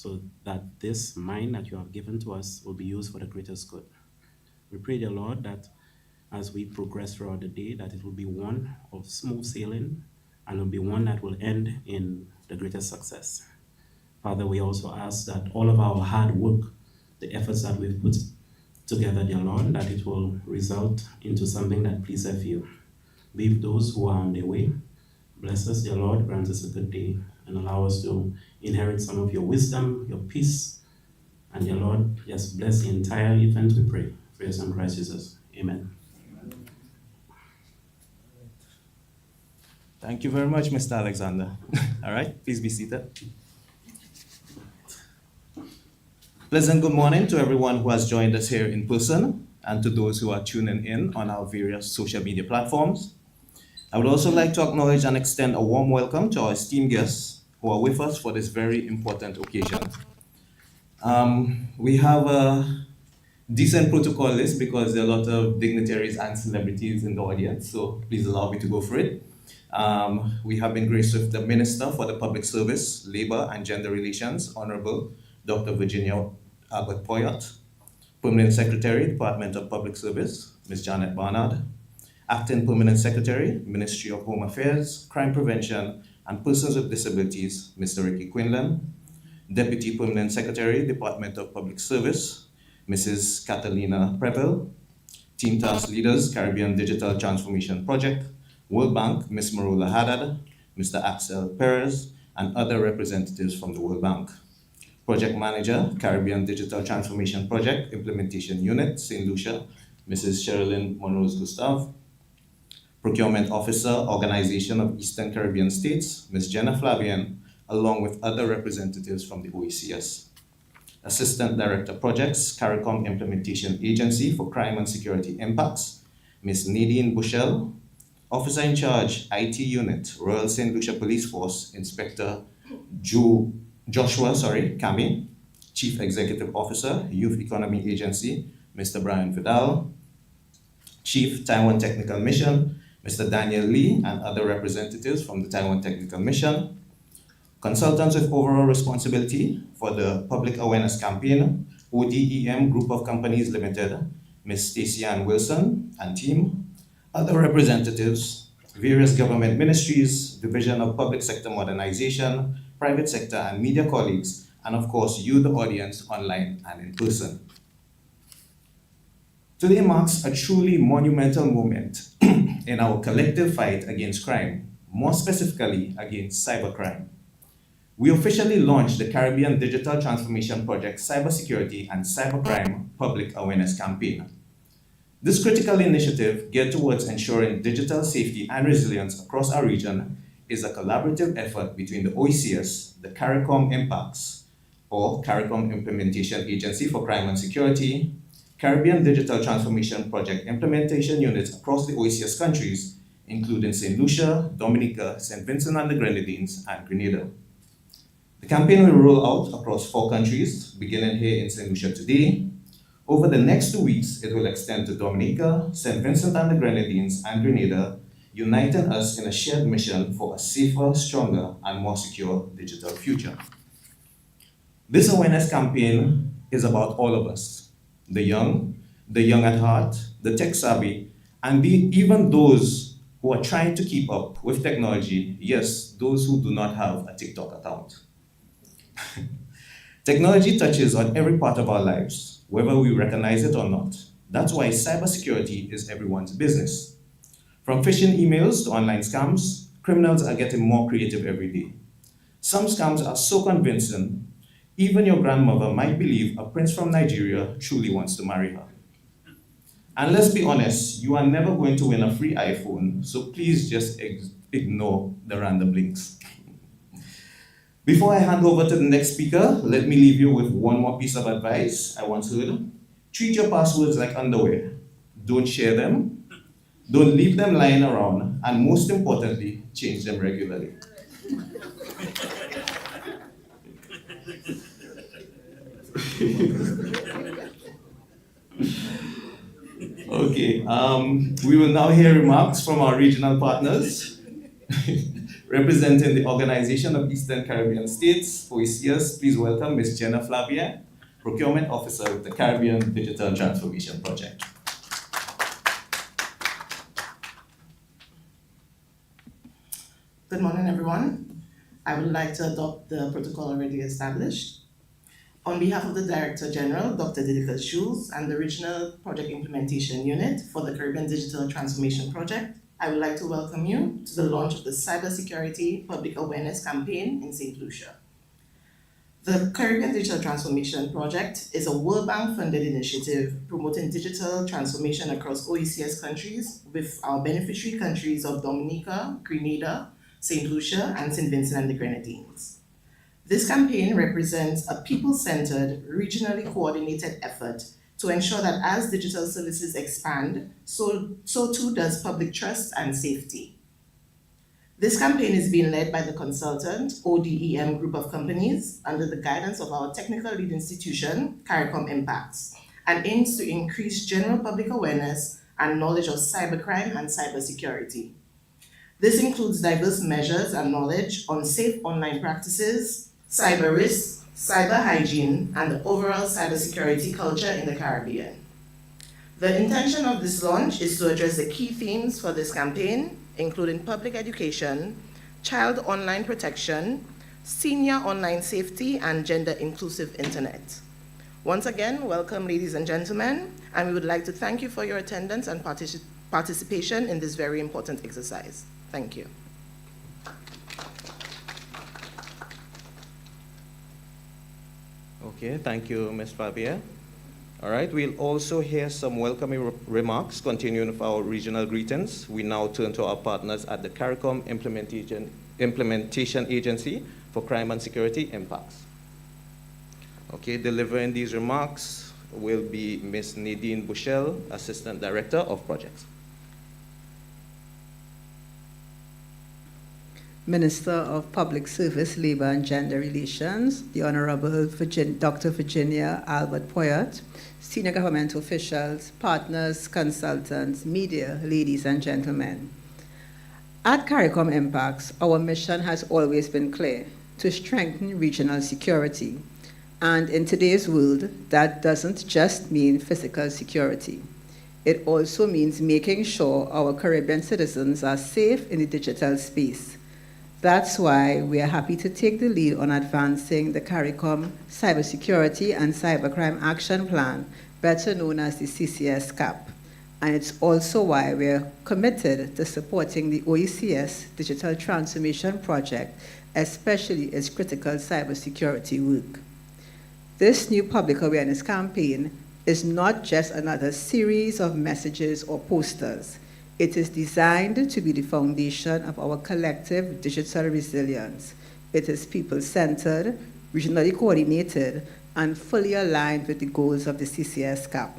so that this mind that you have given to us will be used for the greatest good. We pray, dear Lord, that as we progress throughout the day, that it will be one of smooth sailing and will be one that will end in the greatest success. Father, we also ask that all of our hard work, the efforts that we've put together, dear Lord, that it will result into something that pleases you. Be with those who are on their way. Bless us, dear Lord, grant us a good day, and allow us to inherit some of your wisdom, your peace, and dear Lord, just bless the entire event, we pray. For your Son, Christ Jesus. Amen. Thank you very much, Mr. Alexander. All right, please be seated. Pleasant good morning to everyone who has joined us here in person and to those who are tuning in on our various social media platforms. I would also like to acknowledge and extend a warm welcome to our esteemed guests who are with us for this very important occasion. We have a decent protocol list because there are a lot of dignitaries and celebrities in the audience, so please allow me to go for it. We have been graced with the Minister for the Public Service, Labor and Gender Relations, Honorable Dr. Virginia Albert Poyot, Permanent Secretary, Department of Public Service, Ms. Janet Barnard, Acting Permanent Secretary, Ministry of Home Affairs, Crime Prevention and Persons with Disabilities, Mr. Ricky Quinlan, Deputy Permanent Secretary, Department of Public Service, Mrs. Catalina Prevel, Team Task Leaders, Caribbean Digital Transformation Project, World Bank, Ms. Marula Haddad, Mr. Axel Perez, and other representatives from the World Bank. Project Manager, Caribbean Digital Transformation Project, Implementation Unit, St. Lucia, Mrs. Sherilyn Monrose Gustav. Procurement Officer, Organization of Eastern Caribbean States, Ms. Jenna Flavian, along with other representatives from the OECS. Assistant Director Projects, CARICOM Implementation Agency for Crime and Security Impacts, Ms. Nadine Bushell. Officer in Charge, IT Unit, Royal St. Lucia Police Force, Inspector Joshua Kami. Chief Executive Officer, Youth Economy Agency, Mr. Brian Vidal. Chief Taiwan Technical Mission, Mr. Daniel Lee, and other representatives from the Taiwan Technical Mission. Consultants with overall responsibility for the Public Awareness Campaign, ODEM Group of Companies Limited, Ms. Stacey Ann Wilson and team. Other representatives, various government ministries, Division of Public Sector Modernization, private sector and media colleagues, and of course you, the audience, online and in person. Today marks a truly monumental moment in our collective fight against crime, more specifically against cybercrime. We officially launched the Caribbean Digital Transformation Project Cybersecurity and Cybercrime Public Awareness Campaign. This critical initiative, geared towards ensuring digital safety and resilience across our region, is a collaborative effort between the OECS, the CARICOM Impacts, or CARICOM Implementation Agency for Crime and Security, Caribbean Digital Transformation Project implementation units across the OECS countries, including St. Lucia, Dominica, St. Vincent and the Grenadines, and Grenada. The campaign will roll out across 4 countries, beginning here in St. Lucia today. Over the next 2 weeks, it will extend to Dominica, St. Vincent and the Grenadines, and Grenada, uniting us in a shared mission for a safer, stronger, and more secure digital future. This awareness campaign is about all of us, the young at heart, the tech savvy, and even those who are trying to keep up with technology, yes, those who do not have a TikTok account. Technology touches on every part of our lives, whether we recognize it or not. That's why cybersecurity is everyone's business. From phishing emails to online scams, criminals are getting more creative every day. Some scams are so convincing, even your grandmother might believe a prince from Nigeria truly wants to marry her. And let's be honest, you are never going to win a free iPhone, so please just ignore the random links. Before I hand over to the next speaker, let me leave you with one more piece of advice I once heard. Treat your passwords like underwear. Don't share them, don't leave them lying around, and most importantly, change them regularly. Okay, we will now hear remarks from our regional partners. Representing the Organization of Eastern Caribbean States, OECS, please welcome Ms. Jenna Flavia, Procurement Officer of the Caribbean Digital Transformation Project. Good morning, everyone. I would like to adopt the protocol already established. On behalf of the Director General, Dr. Didika Schulz, and the Regional Project Implementation Unit for the Caribbean Digital Transformation Project, I would like to welcome you to the launch of the Cybersecurity Public Awareness Campaign in St. Lucia. The Caribbean Digital Transformation Project is a World Bank-funded initiative promoting digital transformation across OECS countries with our beneficiary countries of Dominica, Grenada, St. Lucia, and St. Vincent and the Grenadines. This campaign represents a people-centered, regionally coordinated effort to ensure that as digital services expand, so too does public trust and safety. This campaign is being led by the consultant ODEM group of companies under the guidance of our technical lead institution, CARICOM Impacts, and aims to increase general public awareness and knowledge of cybercrime and cybersecurity. This includes diverse measures and knowledge on safe online practices, cyber risks, cyber hygiene, and the overall cybersecurity culture in the Caribbean. The intention of this launch is to address the key themes for this campaign, including public education, child online protection, senior online safety, and gender-inclusive internet. Once again, welcome, ladies and gentlemen, and we would like to thank you for your attendance and participation in this very important exercise. Thank you. Okay, thank you, Ms. Fabia. All right, we'll also hear some welcoming remarks, continuing with our regional greetings. We now turn to our partners at the CARICOM Implementation Agency for Crime and Security Impacts. Okay, delivering these remarks will be Ms. Nadine Bushell, Assistant Director of Projects. Minister of Public Service, Labor and Gender Relations, the Honorable Dr. Virginia Albert Poyet, senior government officials, partners, consultants, media, ladies and gentlemen. At CARICOM Impacts, our mission has always been clear: to strengthen regional security. And in today's world, that doesn't just mean physical security. It also means making sure our Caribbean citizens are safe in the digital space. That's why we are happy to take the lead on advancing the CARICOM Cybersecurity and Cybercrime Action Plan, better known as the CCS CAP. And it's also why we're committed to supporting the OECS Digital Transformation Project, especially its critical cybersecurity work. This new public awareness campaign is not just another series of messages or posters. It is designed to be the foundation of our collective digital resilience. It is people-centered, regionally coordinated, and fully aligned with the goals of the CCS CAP.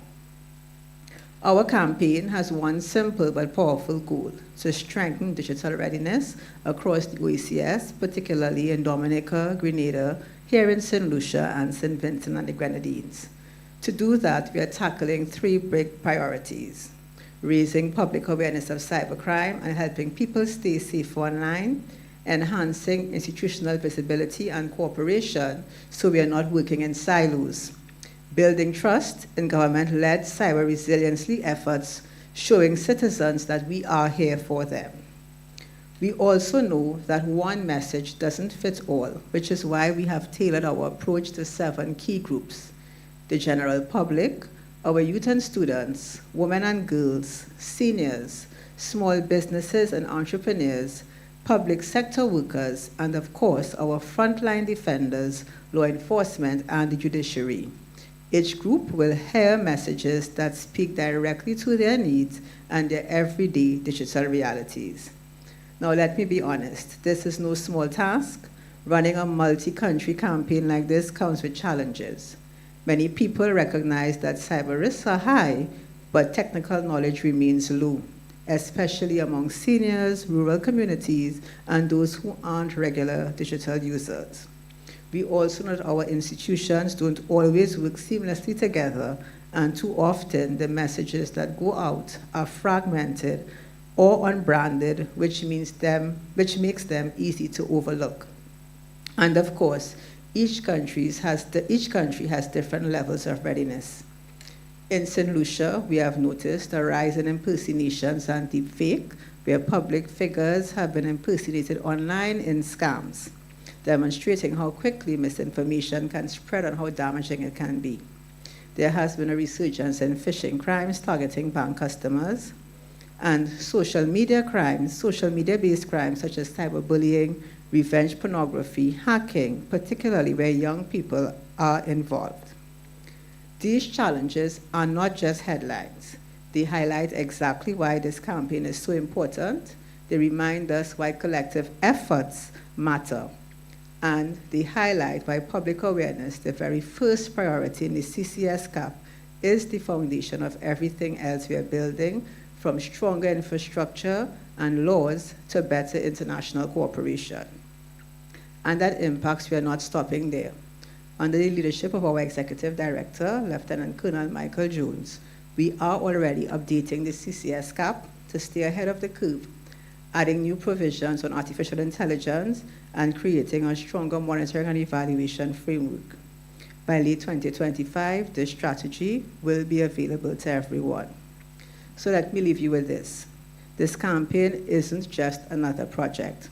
Our campaign has one simple but powerful goal: to strengthen digital readiness across the OECS, particularly in Dominica, Grenada, here in St. Lucia, and St. Vincent and the Grenadines. To do that, we are tackling three big priorities: raising public awareness of cybercrime and helping people stay safe online, enhancing institutional visibility and cooperation so we are not working in silos, building trust in government-led cyber resiliency efforts, showing citizens that we are here for them. We also know that one message doesn't fit all, which is why we have tailored our approach to 7 key groups: the general public, our youth and students, women and girls, seniors, small businesses and entrepreneurs, public sector workers, and of course, our frontline defenders, law enforcement, and the judiciary. Each group will hear messages that speak directly to their needs and their everyday digital realities. Now, let me be honest, this is no small task. Running a multi-country campaign like this comes with challenges. Many people recognize that cyber risks are high, but technical knowledge remains low, especially among seniors, rural communities, and those who aren't regular digital users. We also know that our institutions don't always work seamlessly together, and too often the messages that go out are fragmented or unbranded, which makes them easy to overlook. And of course, each country has different levels of readiness. In St. Lucia, we have noticed a rise in impersonations and deepfake, where public figures have been impersonated online in scams, demonstrating how quickly misinformation can spread and how damaging it can be. There has been a resurgence in phishing crimes targeting bank customers, and social media crimes, social media-based crimes such as cyberbullying, revenge pornography, hacking, particularly where young people are involved. These challenges are not just headlines. They highlight exactly why this campaign is so important. They remind us why collective efforts matter. And they highlight why public awareness, the very first priority in the CCS CAP, is the foundation of everything else we are building, from stronger infrastructure and laws to better international cooperation. And that impacts, we are not stopping there. Under the leadership of our Executive Director, Lieutenant Colonel Michael Jones, we are already updating the CCS CAP to stay ahead of the curve, adding new provisions on artificial intelligence and creating a stronger monitoring and evaluation framework. By late 2025, this strategy will be available to everyone. So let me leave you with this. This campaign isn't just another project.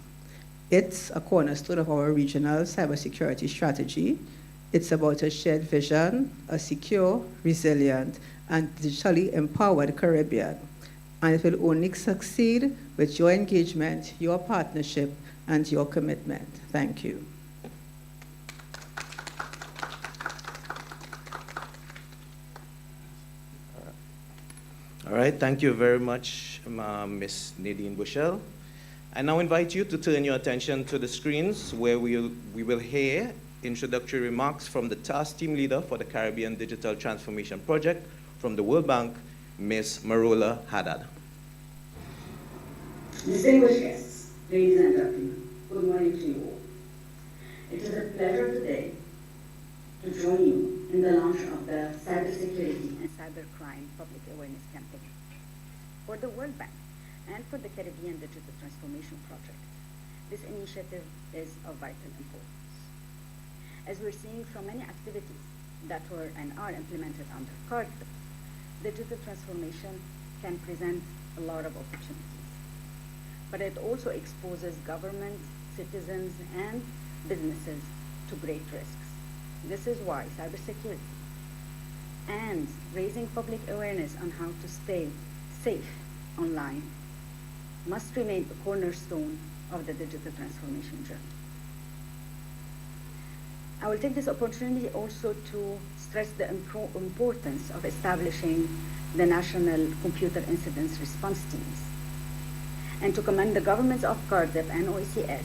It's a cornerstone of our regional cybersecurity strategy. It's about a shared vision, a secure, resilient, and digitally empowered Caribbean. And it will only succeed with your engagement, your partnership, and your commitment. Thank you. All right, thank you very much, Ms. Nadine Bushell. I now invite you to turn your attention to the screens where we will hear introductory remarks from the task team leader for the Caribbean Digital Transformation Project from the World Bank, Ms. Marola Haddad. Distinguished guests, ladies and gentlemen, good morning to you all. It is a pleasure today to join you in the launch of the Cybersecurity and Cybercrime Public Awareness Campaign for the World Bank and for the Caribbean Digital Transformation Project. This initiative is of vital importance. As we're seeing from many activities that were and are implemented under CARDTP, digital transformation can present a lot of opportunities. But it also exposes governments, citizens, and businesses to great risks. This is why cybersecurity and raising public awareness on how to stay safe online must remain a cornerstone of the digital transformation journey. I will take this opportunity also to stress the importance of establishing the National Computer Incidence Response Teams and to commend the governments of CARDTP and OECS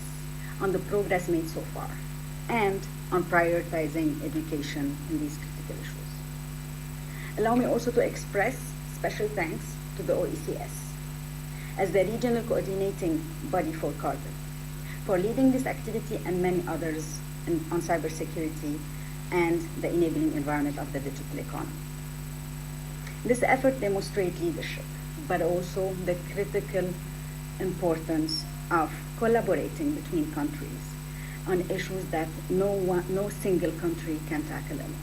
on the progress made so far and on prioritizing education in these critical issues. Allow me also to express special thanks to the OECS as the regional coordinating body for CARDTP for leading this activity and many others on cybersecurity and the enabling environment of the digital economy. This effort demonstrates leadership, but also the critical importance of collaborating between countries on issues that no single country can tackle alone.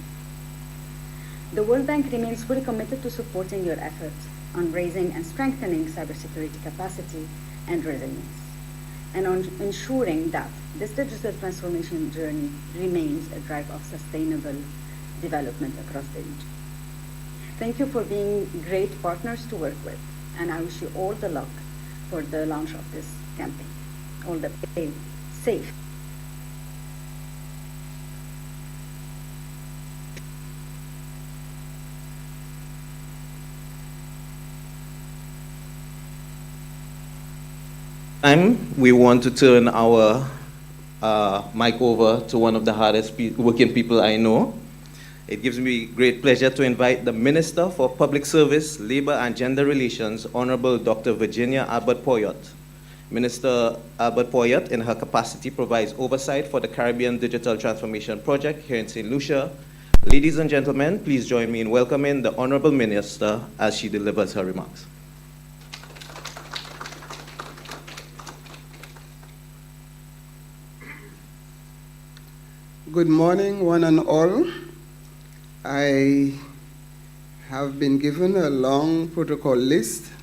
The World Bank remains fully committed to supporting your efforts on raising and strengthening cybersecurity capacity and resilience, and on ensuring that this digital transformation journey remains a drive of sustainable development across the region. Thank you for being great partners to work with, and I wish you all the luck for the launch of this campaign. All the safe. We want to turn our mic over to one of the hardest working people I know. It gives me great pleasure to invite the Minister for Public Service, Labor and Gender Relations, Honorable Dr. Virginia Albert-Poyott. Minister Albert-Poyott, in her capacity, provides oversight for the Caribbean Digital Transformation Project here in St. Lucia. Ladies and gentlemen, please join me in welcoming the Honorable Minister as she delivers her remarks. Good morning, one and all. I have been given a long protocol list,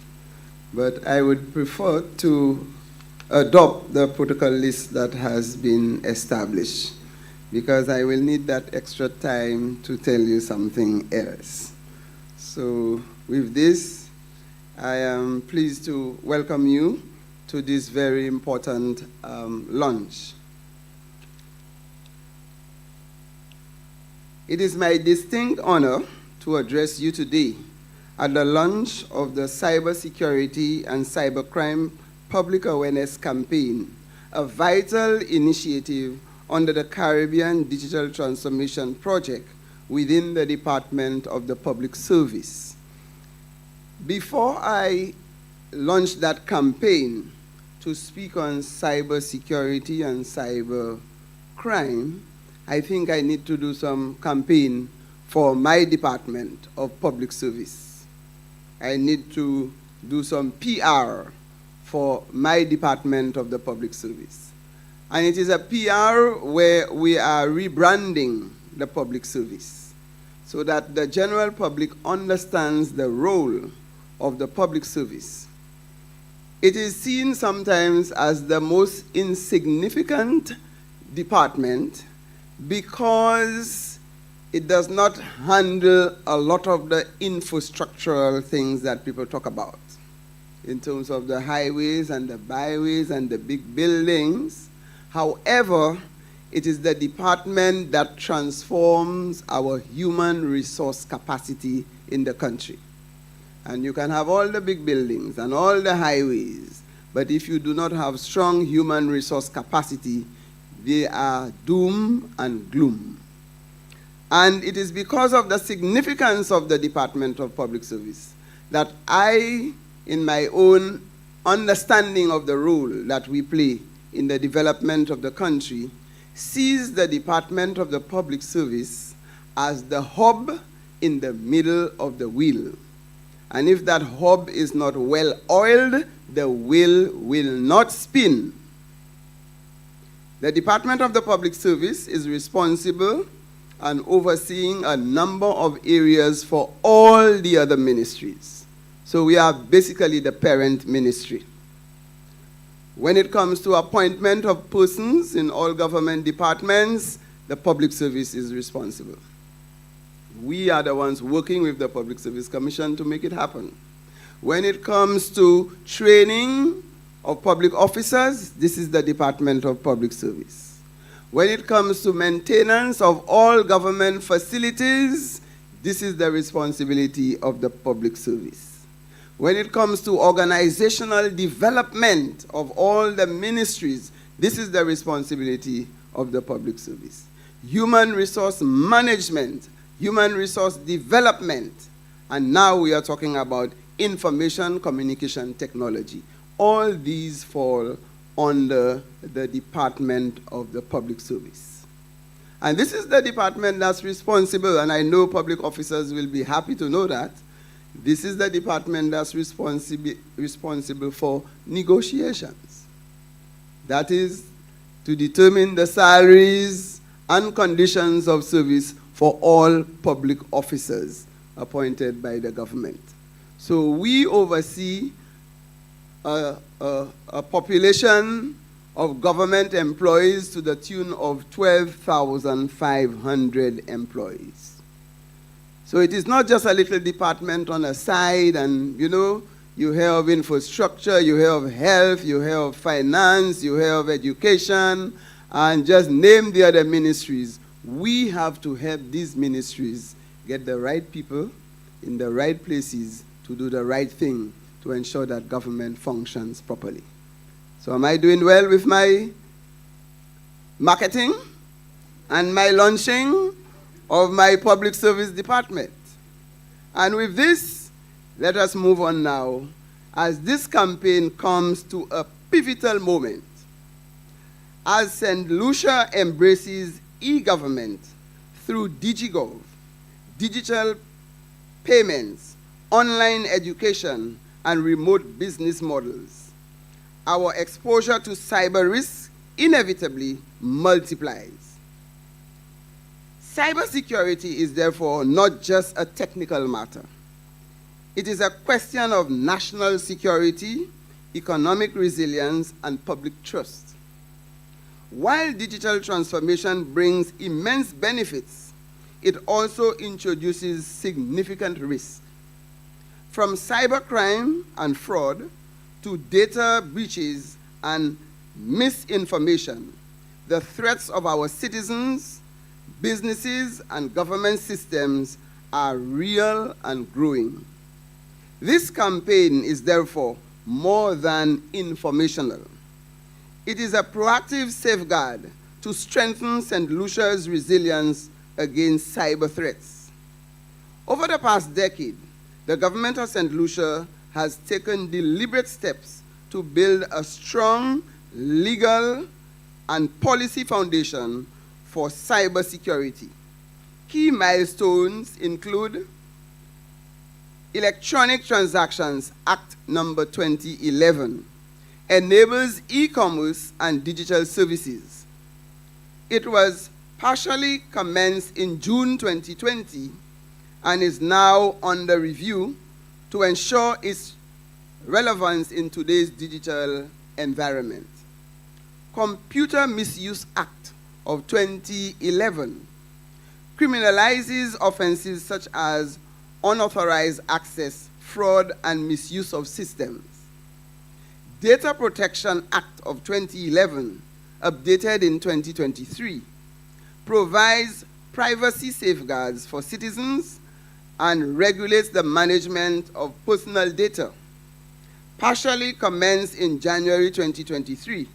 but I would prefer to adopt the protocol list that has been established, because I will need that extra time to tell you something else. So with this, I am pleased to welcome you to this very important launch. It is my distinct honor to address you today at the launch of the Cybersecurity and Cybercrime Public Awareness Campaign, a vital initiative under the Caribbean Digital Transformation Project within the Department of the Public Service. Before I launch that campaign to speak on cybersecurity and cybercrime, I think I need to do some campaign for my Department of Public Service. I need to do some PR for my Department of the Public Service. And it is a PR where we are rebranding the public service so that the general public understands the role of the public service. It is seen sometimes as the most insignificant department because it does not handle a lot of the infrastructural things that people talk about in terms of the highways and the byways and the big buildings. However, it is the department that transforms our human resource capacity in the country. And you can have all the big buildings and all the highways, but if you do not have strong human resource capacity, they are doom and gloom. And it is because of the significance of the Department of Public Service that I, in my own understanding of the role that we play in the development of the country, sees the Department of the Public Service as the hub in the middle of the wheel. And if that hub is not well oiled, the wheel will not spin. The Department of the Public Service is responsible and overseeing a number of areas for all the other ministries. So we are basically the parent ministry. When it comes to appointment of persons in all government departments, the Public Service is responsible. We are the ones working with the Public Service Commission to make it happen. When it comes to training of public officers, this is the Department of Public Service. When it comes to maintenance of all government facilities, this is the responsibility of the Public Service. When it comes to organizational development of all the ministries, this is the responsibility of the Public Service. Human resource management, human resource development, and now we are talking about information communication technology. All these fall under the Department of the Public Service. And this is the department that's responsible, and I know public officers will be happy to know that, this is the department that's responsible for negotiations. That is to determine the salaries and conditions of service for all public officers appointed by the government. So we oversee a population of government employees to the tune of 12,500 employees. So it is not just a little department on a side and, you know, you hear of infrastructure, you hear of health, you hear of finance, you hear of education, and just name the other ministries. We have to help these ministries get the right people in the right places to do the right thing to ensure that government functions properly. So am I doing well with my marketing and my launching of my public service department? And with this, let us move on now, as this campaign comes to a pivotal moment. As St. Lucia embraces e-government through DigiGov, digital payments, online education, and remote business models, our exposure to cyber risk inevitably multiplies. Cybersecurity is therefore not just a technical matter. It is a question of national security, economic resilience, and public trust. While digital transformation brings immense benefits, it also introduces significant risk. From cybercrime and fraud to data breaches and misinformation, the threats of our citizens, businesses, and government systems are real and growing. This campaign is therefore more than informational. It is a proactive safeguard to strengthen St. Lucia's resilience against cyber threats. Over the past decade, the government of St. Lucia has taken deliberate steps to build a strong legal and policy foundation for cybersecurity. Key milestones include Electronic Transactions Act number 2011 enables e-commerce and digital services. It was partially commenced in June 2020 and is now under review to ensure its relevance in today's digital environment. Computer Misuse Act of 2011 criminalizes offenses such as unauthorized access, fraud, and misuse of systems. Data Protection Act of 2011, updated in 2023, provides privacy safeguards for citizens and regulates the management of personal data. Partially commenced in January 2023,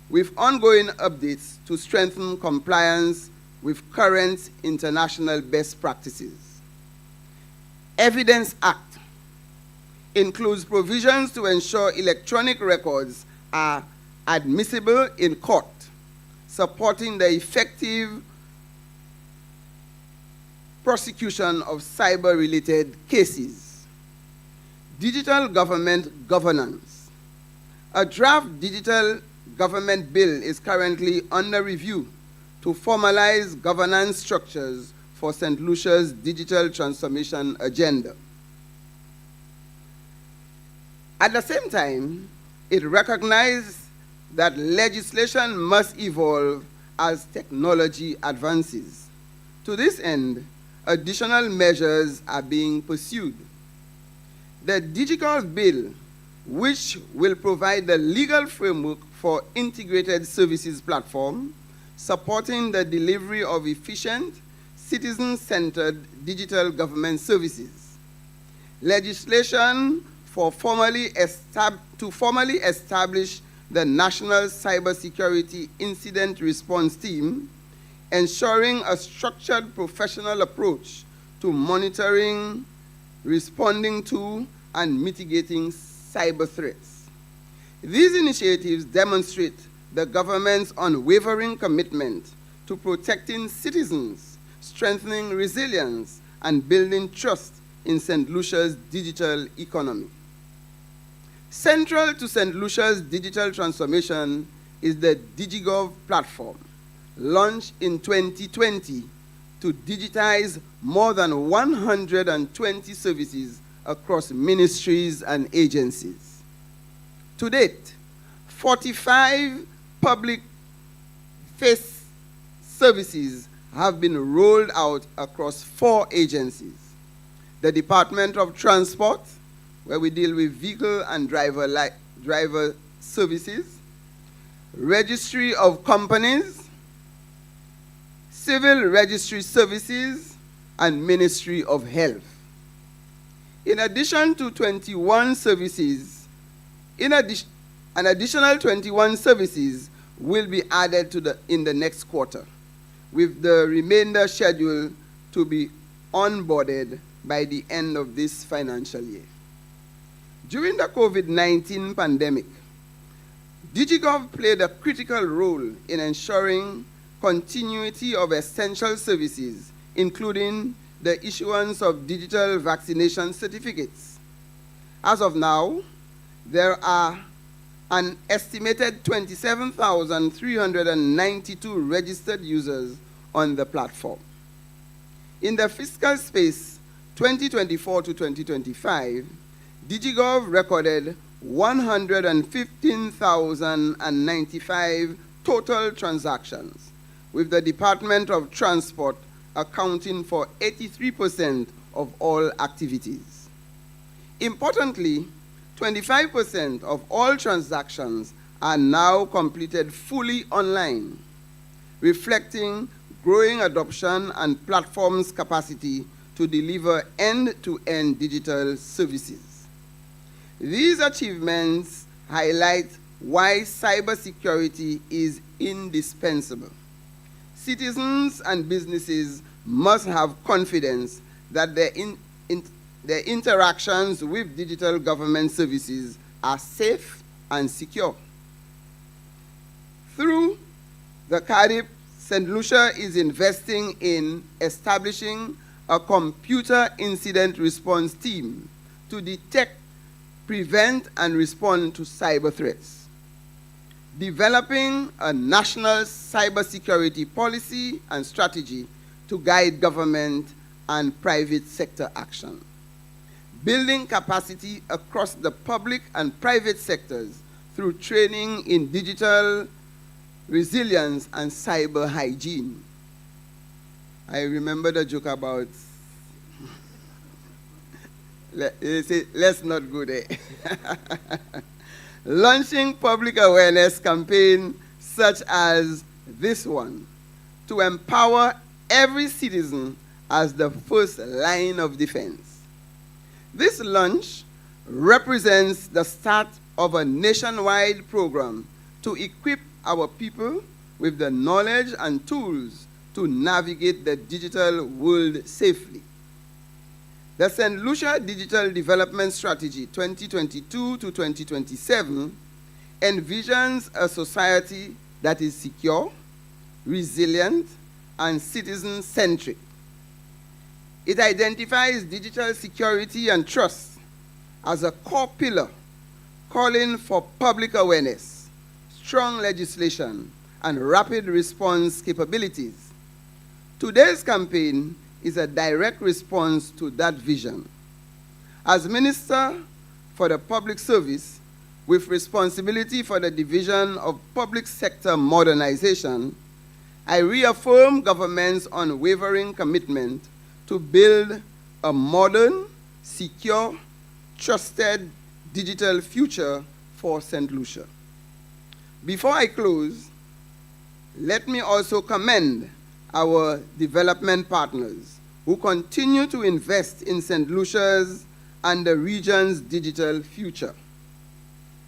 with ongoing updates to strengthen compliance with current international best practices. Evidence Act includes provisions to ensure electronic records are admissible in court, supporting the effective prosecution of cyber-related cases. Digital government governance. A draft digital government bill is currently under review to formalize governance structures for St. Lucia's digital transformation agenda. At the same time, it recognizes that legislation must evolve as technology advances. To this end, additional measures are being pursued. The DigiGov bill, which will provide the legal framework for integrated services platform, supporting the delivery of efficient, citizen-centered digital government services. Legislation to formally establish the National Cybersecurity Incident Response Team, ensuring a structured professional approach to monitoring, responding to, and mitigating cyber threats. These initiatives demonstrate the government's unwavering commitment to protecting citizens, strengthening resilience, and building trust in St. Lucia's digital economy. Central to St. Lucia's digital transformation is the DigiGov platform, launched in 2020 to digitize more than 120 services across ministries and agencies. To date, 45 public-face services have been rolled out across 4 agencies. The Department of Transport, where we deal with vehicle and driver services, Registry of Companies, Civil Registry Services, and Ministry of Health. In addition to 21 services, an additional 21 services will be added in the next quarter, with the remainder scheduled to be onboarded by the end of this financial year. During the COVID-19 pandemic, DigiGov played a critical role in ensuring continuity of essential services, including the issuance of digital vaccination certificates. As of now, there are an estimated 27,392 registered users on the platform. In the fiscal space 2024 to 2025, DigiGov recorded 115,095 total transactions, with the Department of Transport accounting for 83% of all activities. Importantly, 25% of all transactions are now completed fully online, reflecting growing adoption and platforms' capacity to deliver end-to-end digital services. These achievements highlight why cybersecurity is indispensable. Citizens and businesses must have confidence that their interactions with digital government services are safe and secure. Through the CARDTP, St. Lucia is investing in establishing a computer incident response team to detect, prevent, and respond to cyber threats, developing a national cybersecurity policy and strategy to guide government and private sector action, building capacity across the public and private sectors through training in digital resilience and cyber hygiene. I remember the joke about, let's not go there. Launching public awareness campaign such as this one to empower every citizen as the first line of defense. This launch represents the start of a nationwide program to equip our people with the knowledge and tools to navigate the digital world safely. The St. Lucia Digital Development Strategy 2022 to 2027 envisions a society that is secure, resilient, and citizen-centric. It identifies digital security and trust as a core pillar, calling for public awareness, strong legislation, and rapid response capabilities. Today's campaign is a direct response to that vision. As Minister for the Public Service, with responsibility for the Division of Public Sector Modernization, I reaffirm government's unwavering commitment to build a modern, secure, trusted digital future for St. Lucia. Before I close, let me also commend our development partners who continue to invest in St. Lucia's and the region's digital future.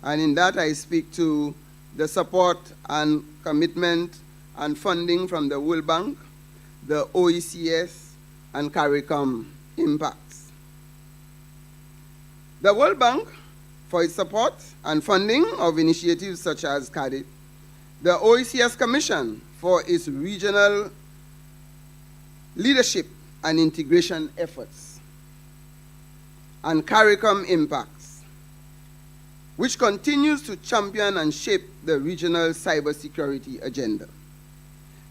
And in that, I speak to the support and commitment and funding from the World Bank, the OECS, and CARICOM impacts. The World Bank for its support and funding of initiatives such as CARDTP, the OECS Commission for its regional leadership and integration efforts, and CARICOM impacts, which continues to champion and shape the regional cybersecurity agenda.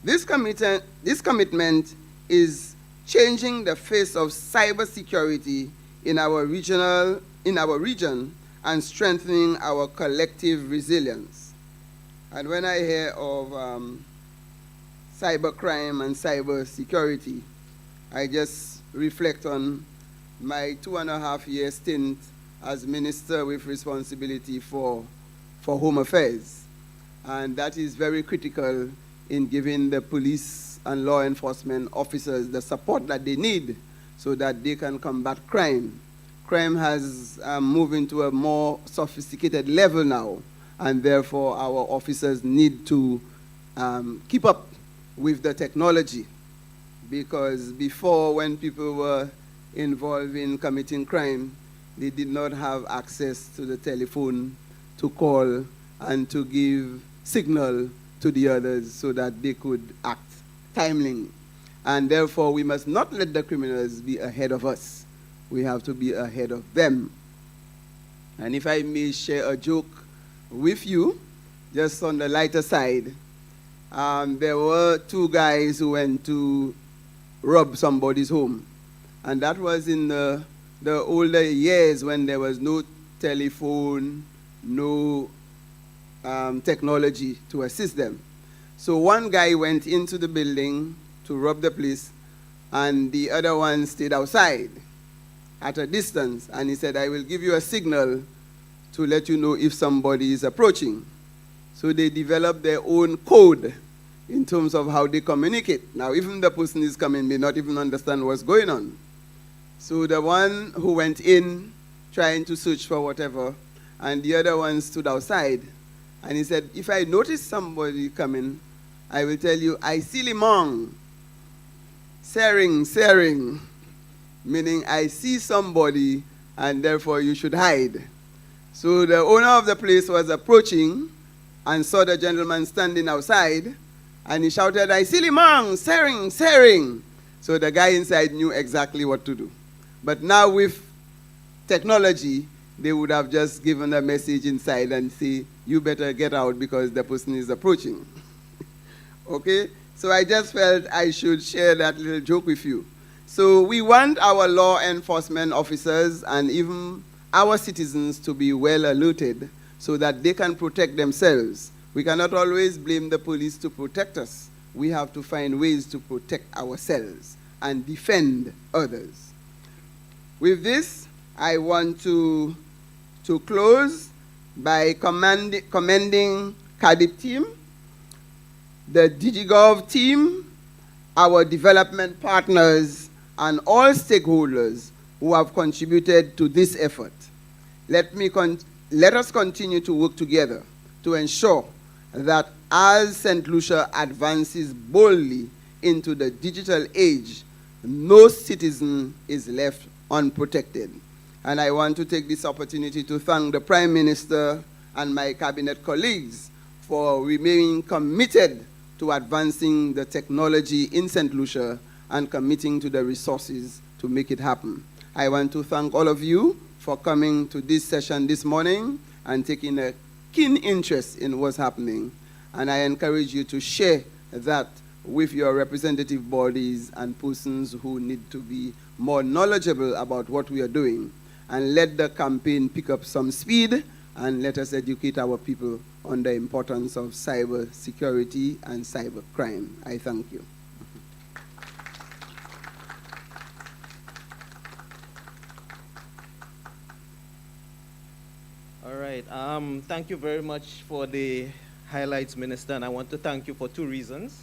This commitment is changing the face of cybersecurity in our region and strengthening our collective resilience. And when I hear of cybercrime and cybersecurity, I just reflect on my 2.5-year stint as minister with responsibility for home affairs. And that is very critical in giving the police and law enforcement officers the support that they need so that they can combat crime. Crime has moved into a more sophisticated level now, and therefore our officers need to keep up with the technology, because before, when people were involved in committing crime, they did not have access to the telephone to call and to give signal to the others so that they could act timely. And therefore, we must not let the criminals be ahead of us. We have to be ahead of them. And if I may share a joke with you, just on the lighter side, there were two guys who went to rob somebody's home. And that was in the older years when there was no telephone, no technology to assist them. So one guy went into the building to rob the place, and the other one stayed outside at a distance, and he said, I will give you a signal to let you know if somebody is approaching. So they developed their own code in terms of how they communicate. Now, even the person is coming may not even understand what's going on. So the one who went in trying to search for whatever, and the other one stood outside, and he said, if I notice somebody coming, I will tell you, I see limong, sering, meaning I see somebody, and therefore you should hide. So the owner of the place was approaching and saw the gentleman standing outside, and he shouted, I see limong, sering. So the guy inside knew exactly what to do. But now with technology, they would have just given a message inside and say, you better get out because the person is approaching. Okay? So I just felt I should share that little joke with you. So we want our law enforcement officers and even our citizens to be well alerted so that they can protect themselves. We cannot always blame the police to protect us. We have to find ways to protect ourselves and defend others. With this, I want to close by commending CARDTP team, the DigiGov team, our development partners, and all stakeholders who have contributed to this effort. Let us continue to work together to ensure that as St. Lucia advances boldly into the digital age, no citizen is left unprotected. And I want to take this opportunity to thank the Prime Minister and my cabinet colleagues for remaining committed to advancing the technology in St. Lucia and committing to the resources to make it happen. I want to thank all of you for coming to this session this morning and taking a keen interest in what's happening. And I encourage you to share that with your representative bodies and persons who need to be more knowledgeable about what we are doing. And let the campaign pick up some speed, and let us educate our people on the importance of cybersecurity and cybercrime. I thank you. All right. Thank you very much for the highlights, Minister, and I want to thank you for two reasons.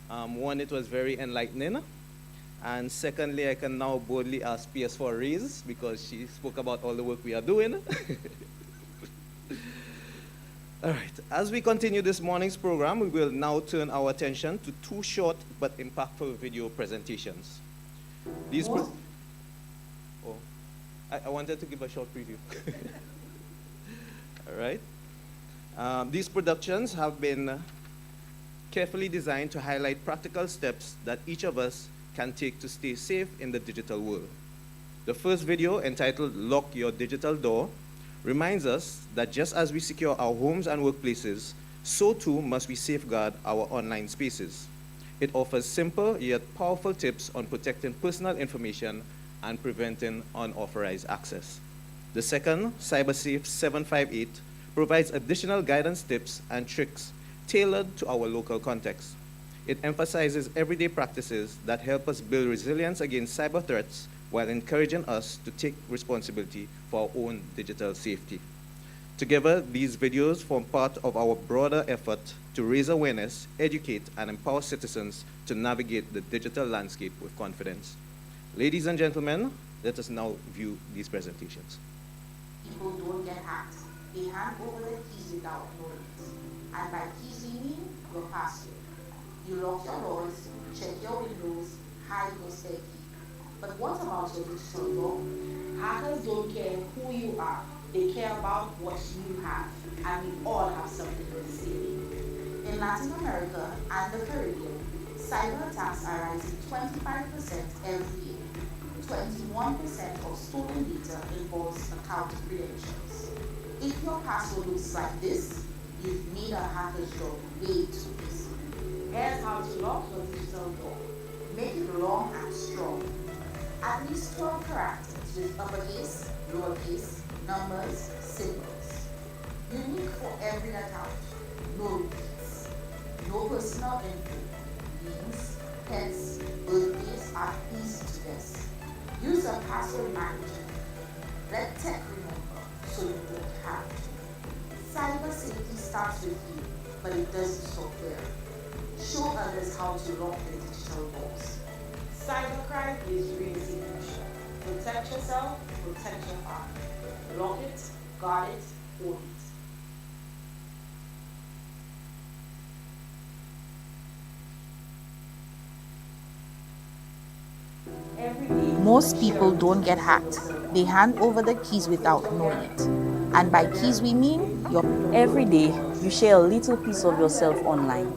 One, it was very enlightening. And secondly, I can now boldly ask PS for a raise because she spoke about all the work we are doing. All right. As we continue this morning's program, we will now turn our attention to two short but impactful video presentations. These I wanted to give a short preview. All right. These productions have been carefully designed to highlight practical steps that each of us can take to stay safe in the digital world. The first video, entitled Lock Your Digital Door, reminds us that just as we secure our homes and workplaces, so too must we safeguard our online spaces. It offers simple yet powerful tips on protecting personal information and preventing unauthorized access. The second, CyberSafe 758, provides additional guidance tips and tricks tailored to our local context. It emphasizes everyday practices that help us build resilience against cyber threats while encouraging us to take responsibility for our own digital safety. Together, these videos form part of our broader effort to raise awareness, educate, and empower citizens to navigate the digital landscape with confidence. Ladies and gentlemen, let us now view these presentations. People don't get hacked. They hand over the keys without knowing it. And by keys, we mean your password. You lock your doors, check your windows, hide your spare key. But what about your digital door? Hackers don't care who you are. They care about what you have. And we all have something to say. In Latin America and the Caribbean, cyber attacks are rising 25% every year. 21% of stolen data involves account credentials. If your password looks like this, you've made a hacker's job way too easy. Here's how to lock your digital door. Make it long and strong. At least 12 characters with uppercase, lowercase, numbers, symbols. Unique for every account. No repeats. No personal info. Names, pets, birthdays are easy to guess. Use a password manager. Let tech remember so you don't have to. Cyber safety starts with you, but it doesn't stop there. Show others how to lock their digital doors. Cybercrime is really crucial. Protect yourself, protect your family. Lock it, guard it, own it. Most people don't get hacked. They hand over the keys without knowing it. And by keys we mean your... Every day, you share a little piece of yourself online.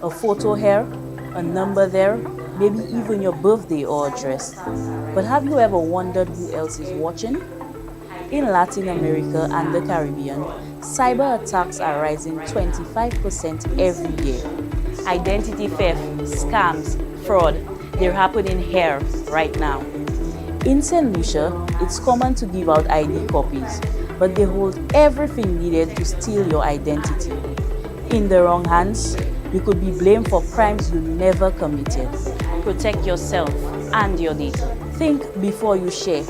A photo here, a number there, maybe even your birthday or address. But have you ever wondered who else is watching? In Latin America and the Caribbean, cyber attacks are rising 25% every year. Identity theft, scams, fraud, they're happening here right now. In St. Lucia, it's common to give out ID copies, but they hold everything needed to steal your identity. In the wrong hands, you could be blamed for crimes you never committed. Protect yourself and your data. Think before you share.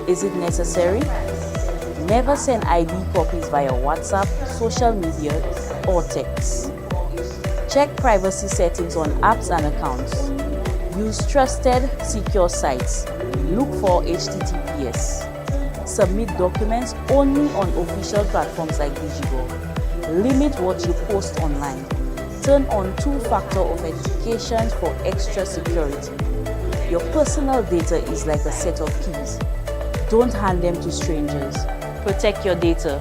Is it necessary? Never send ID copies via WhatsApp, social media, or text. Check privacy settings on apps and accounts. Use trusted, secure sites. Look for HTTPS. Submit documents only on official platforms like Digital. Limit what you post online. Turn on two-factor authentication for extra security. Your personal data is like a set of keys. Don't hand them to strangers. Protect your data.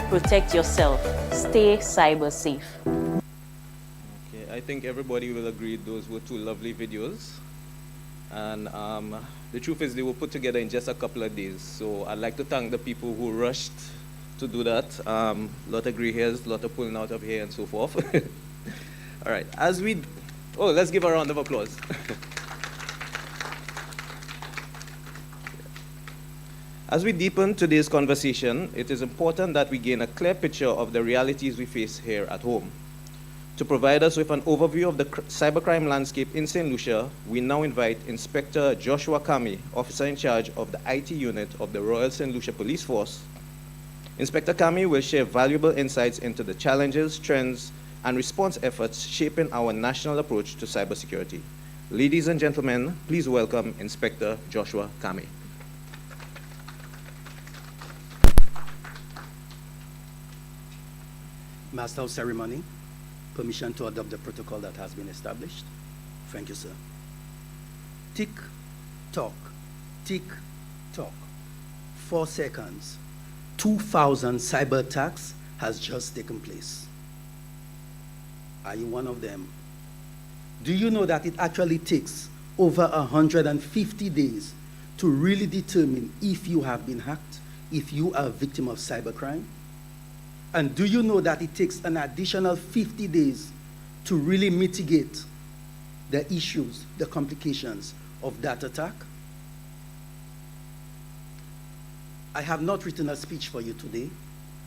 Protect yourself. Stay cyber safe. Okay, I think everybody will agree those were two lovely videos. And the truth is they were put together in just a couple of days. So I'd like to thank the people who rushed to do that. Lot of gray hairs, lot of pulling out of hair and so forth. All right, let's give a round of applause. As we deepen today's conversation, it is important that we gain a clear picture of the realities we face here at home. To provide us with an overview of the cybercrime landscape in St. Lucia, we now invite Inspector Joshua Kami, officer in charge of the IT unit of the Royal St. Lucia Police Force. Inspector Kami will share valuable insights into the challenges, trends, and response efforts shaping our national approach to cybersecurity. Ladies and gentlemen, please welcome Inspector Joshua Kami. Master of Ceremony, permission to adopt the protocol that has been established. Thank you, sir. Tick, tock, tick, tock. 4 seconds. 2,000 cyber attacks has just taken place. Are you one of them? Do you know that it actually takes over 150 days to really determine if you have been hacked, if you are a victim of cybercrime? And do you know that it takes an additional 50 days to really mitigate the issues, the complications of that attack? I have not written a speech for you today,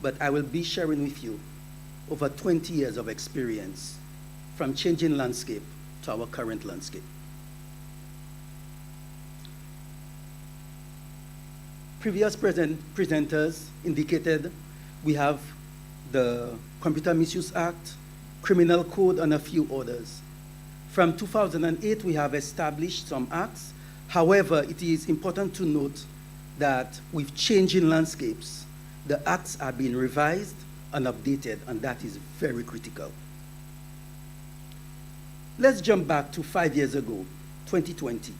but I will be sharing with you over 20 years of experience from changing landscape to our current landscape. Previous presenters indicated we have the Computer Misuse Act, Criminal Code, and a few others. From 2008, we have established some acts. However, it is important to note that with changing landscapes, the acts are being revised and updated, and that is very critical. Let's jump back to 5 years ago, 2020.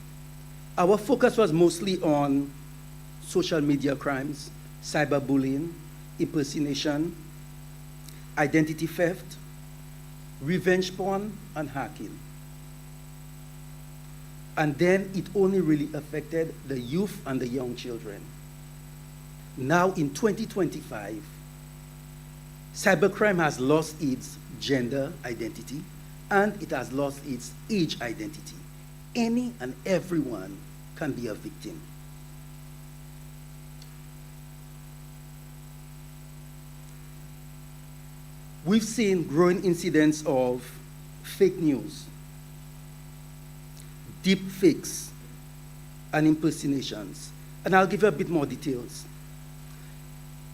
Our focus was mostly on social media crimes, cyberbullying, impersonation, identity theft, revenge porn, and hacking. And then it only really affected the youth and the young children. Now in 2025, cybercrime has lost its gender identity and it has lost its age identity. Any and everyone can be a victim. We've seen growing incidents of fake news, deep fakes, and impersonations. And I'll give you a bit more details.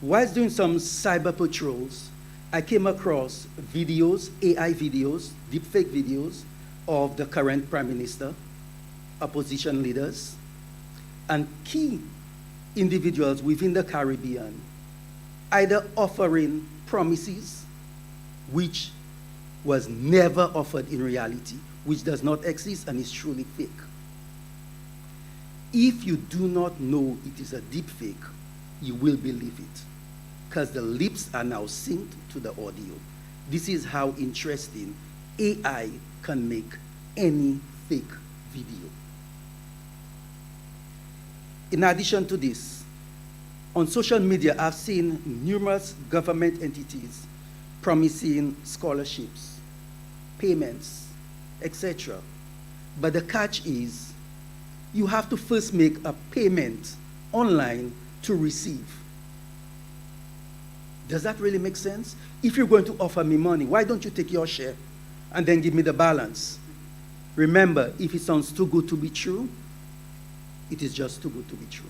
Whilst doing some cyber patrols, I came across videos, AI videos, deepfake videos of the current Prime Minister, opposition leaders, and key individuals within the Caribbean, either offering promises which was never offered in reality, which does not exist and is truly fake. If you do not know it is a deepfake, you will believe it, because the lips are now synced to the audio. This is how interesting AI can make any fake video. In addition to this, on social media, I've seen numerous government entities promising scholarships, payments, etc. But the catch is, you have to first make a payment online to receive. Does that really make sense? If you're going to offer me money, why don't you take your share and then give me the balance? Remember, if it sounds too good to be true, it is just too good to be true.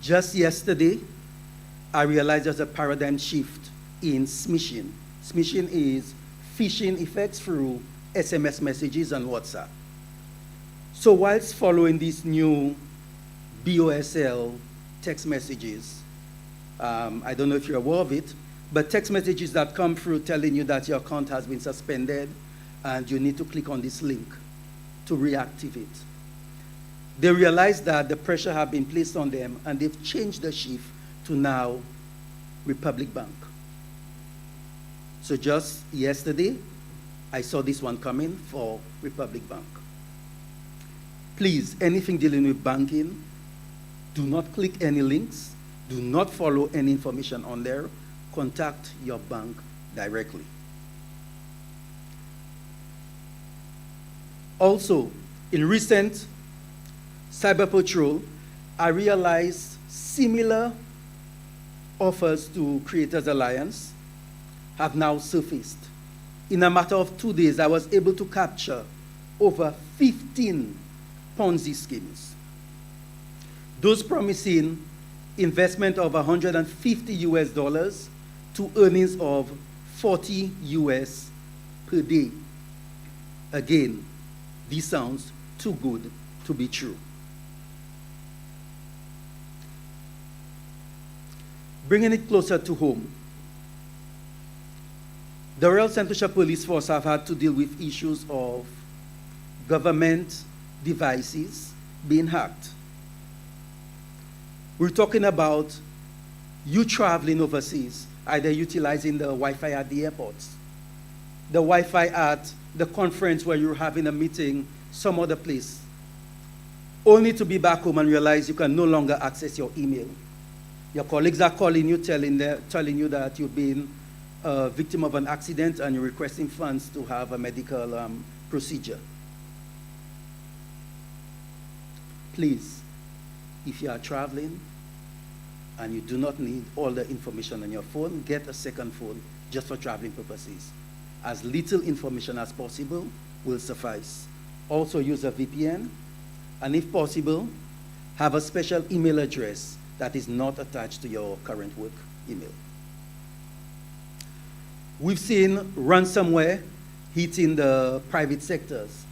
Just yesterday, I realized there's a paradigm shift in smishing. Smishing is phishing effects through SMS messages and WhatsApp. So whilst following these new BOSL text messages, I don't know if you're aware of it, but text messages that come through telling you that your account has been suspended and you need to click on this link to reactivate. They realized that the pressure had been placed on them and they've changed the shift to now Republic Bank. So just yesterday, I saw this one coming for Republic Bank. Please, anything dealing with banking, do not click any links, do not follow any information on there, contact your bank directly. Also, in recent cyber patrol, I realized similar offers to Creators Alliance have now surfaced. In a matter of 2 days, I was able to capture over 15 Ponzi schemes. Those promising investment of $150 to earnings of $40 per day. Again, this sounds too good to be true. Bringing it closer to home, the Royal St. Lucia Police Force have had to deal with issues of government devices being hacked. We're talking about you traveling overseas, either utilizing the Wi-Fi at the airports, the Wi-Fi at the conference where you're having a meeting some other place, only to be back home and realize you can no longer access your email. Your colleagues are calling you, telling you that you've been a victim of an accident and you're requesting funds to have a medical procedure. Please, if you are traveling and you do not need all the information on your phone, get a second phone just for traveling purposes. As little information as possible will suffice. Also use a VPN, and if possible, have a special email address that is not attached to your current work email. We've seen ransomware hitting the private sectors,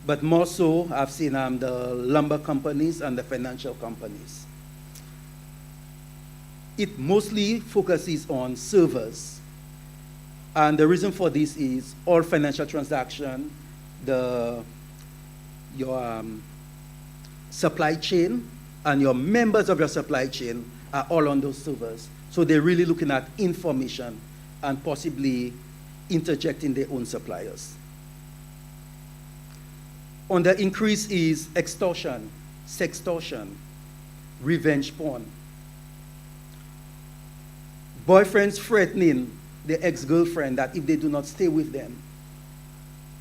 but more so I've seen the lumber companies and the financial companies. It mostly focuses on servers. And the reason for this is all financial transaction, your supply chain and your members of your supply chain are all on those servers. So they're really looking at information and possibly interjecting their own suppliers. On the increase is extortion, sextortion, revenge porn. Boyfriends threatening their ex-girlfriend that if they do not stay with them,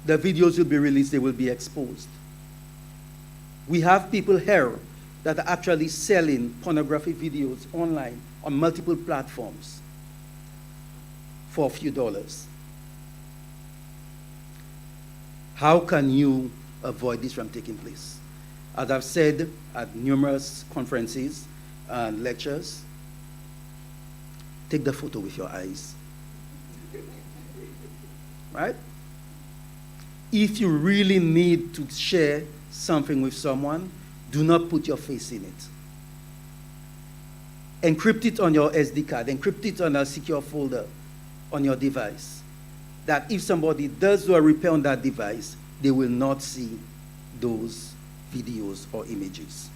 the videos will be released, they will be exposed. We have people here that are actually selling pornography videos online on multiple platforms for a few dollars. How can you avoid this from taking place? As I've said at numerous conferences and lectures, take the photo with your eyes. Right? If you really need to share something with someone, do not put your face in it. Encrypt it on your SD card, encrypt it on a secure folder on your device. That if somebody does do a repair on that device, they will not see those videos or images.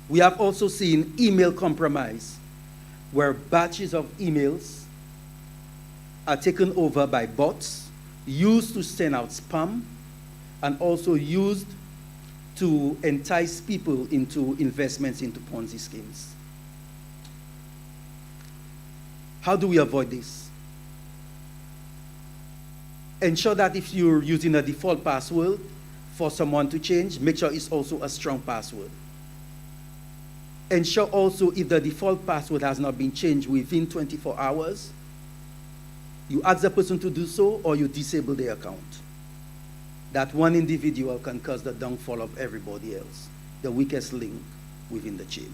We have also seen email compromise, where batches of emails are taken over by bots, used to send out spam, and also used to entice people into investments into Ponzi schemes. How do we avoid this? Ensure that if you're using a default password for someone to change, make sure it's also a strong password. Ensure also if the default password has not been changed within 24 hours, you ask the person to do so or you disable the account. That one individual can cause the downfall of everybody else, the weakest link within the chain.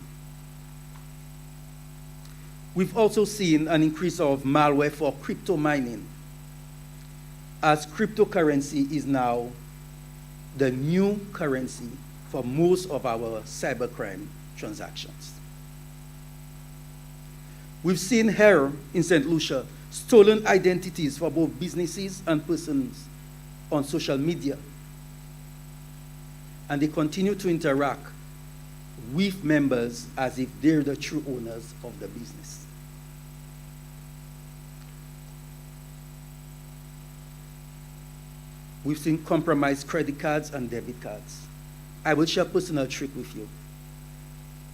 We've also seen an increase of malware for crypto mining, as cryptocurrency is now the new currency for most of our cybercrime transactions. We've seen here in St. Lucia stolen identities for both businesses and persons on social media. And they continue to interact with members as if they're the true owners of the business. We've seen compromised credit cards and debit cards. I will share a personal trick with you.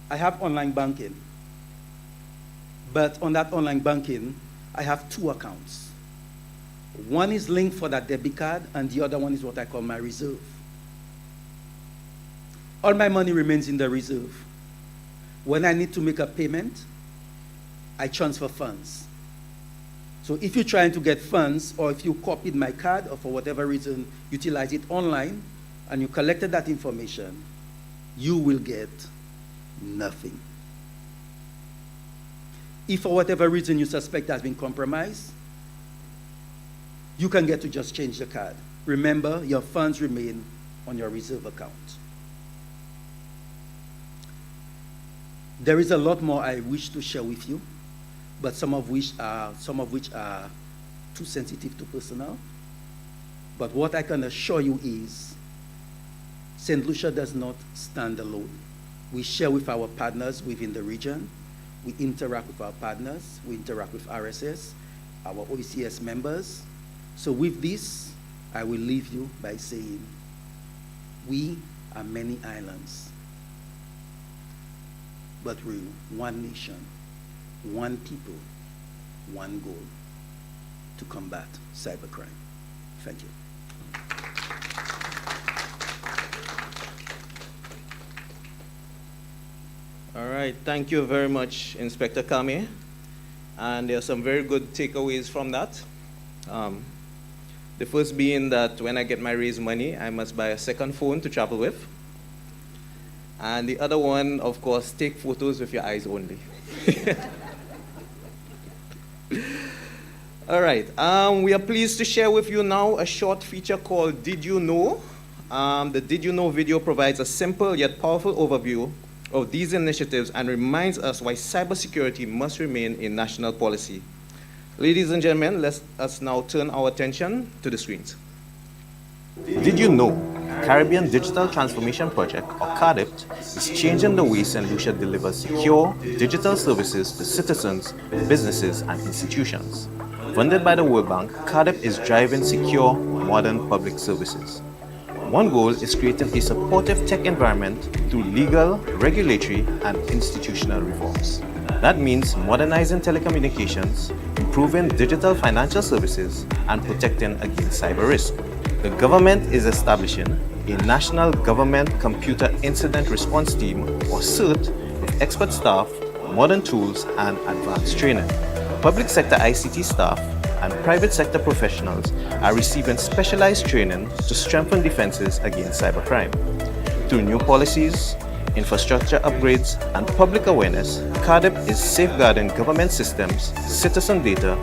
I have online banking, but on that online banking, I have two accounts. One is linked for that debit card, and the other one is what I call my reserve. All my money remains in the reserve. When I need to make a payment, I transfer funds. So if you're trying to get funds, or if you copied my card, or for whatever reason, utilize it online, and you collected that information, you will get nothing. If for whatever reason you suspect has been compromised, you can get to just change the card. Remember, your funds remain on your reserve account. There is a lot more I wish to share with you, but some of which are too sensitive to personnel. But what I can assure you is, St. Lucia does not stand alone. We share with our partners within the region. We interact with our partners. We interact with RSS, our OECS members. So with this, I will leave you by saying, we are many islands, but we're one nation, one people, one goal, to combat cybercrime. Thank you. All right, thank you very much, Inspector Kame. And there are some very good takeaways from that. The first being that when I get my raise money, I must buy a second phone to travel with. And the other one, of course, take photos with your eyes only. All right, we are pleased to share with you now a short feature called Did You Know? The Did You Know video provides a simple yet powerful overview of these initiatives and reminds us why cybersecurity must remain a national policy. Ladies and gentlemen, let us now turn our attention to the screens. Did you know Caribbean Digital Transformation Project, or CARDTP, is changing the way St. Lucia delivers secure digital services to citizens, businesses, and institutions. Funded by the World Bank, CARDTP is driving secure, modern public services. One goal is creating a supportive tech environment through legal, regulatory, and institutional reforms. That means modernizing telecommunications, improving digital financial services, and protecting against cyber risk. The government is establishing a National Government Computer Incident Response Team, or CERT, with expert staff, modern tools, and advanced training. Public sector ICT staff and private sector professionals are receiving specialized training to strengthen defenses against cybercrime. Through new policies, infrastructure upgrades, and public awareness, CARDTP is safeguarding government systems, citizen data,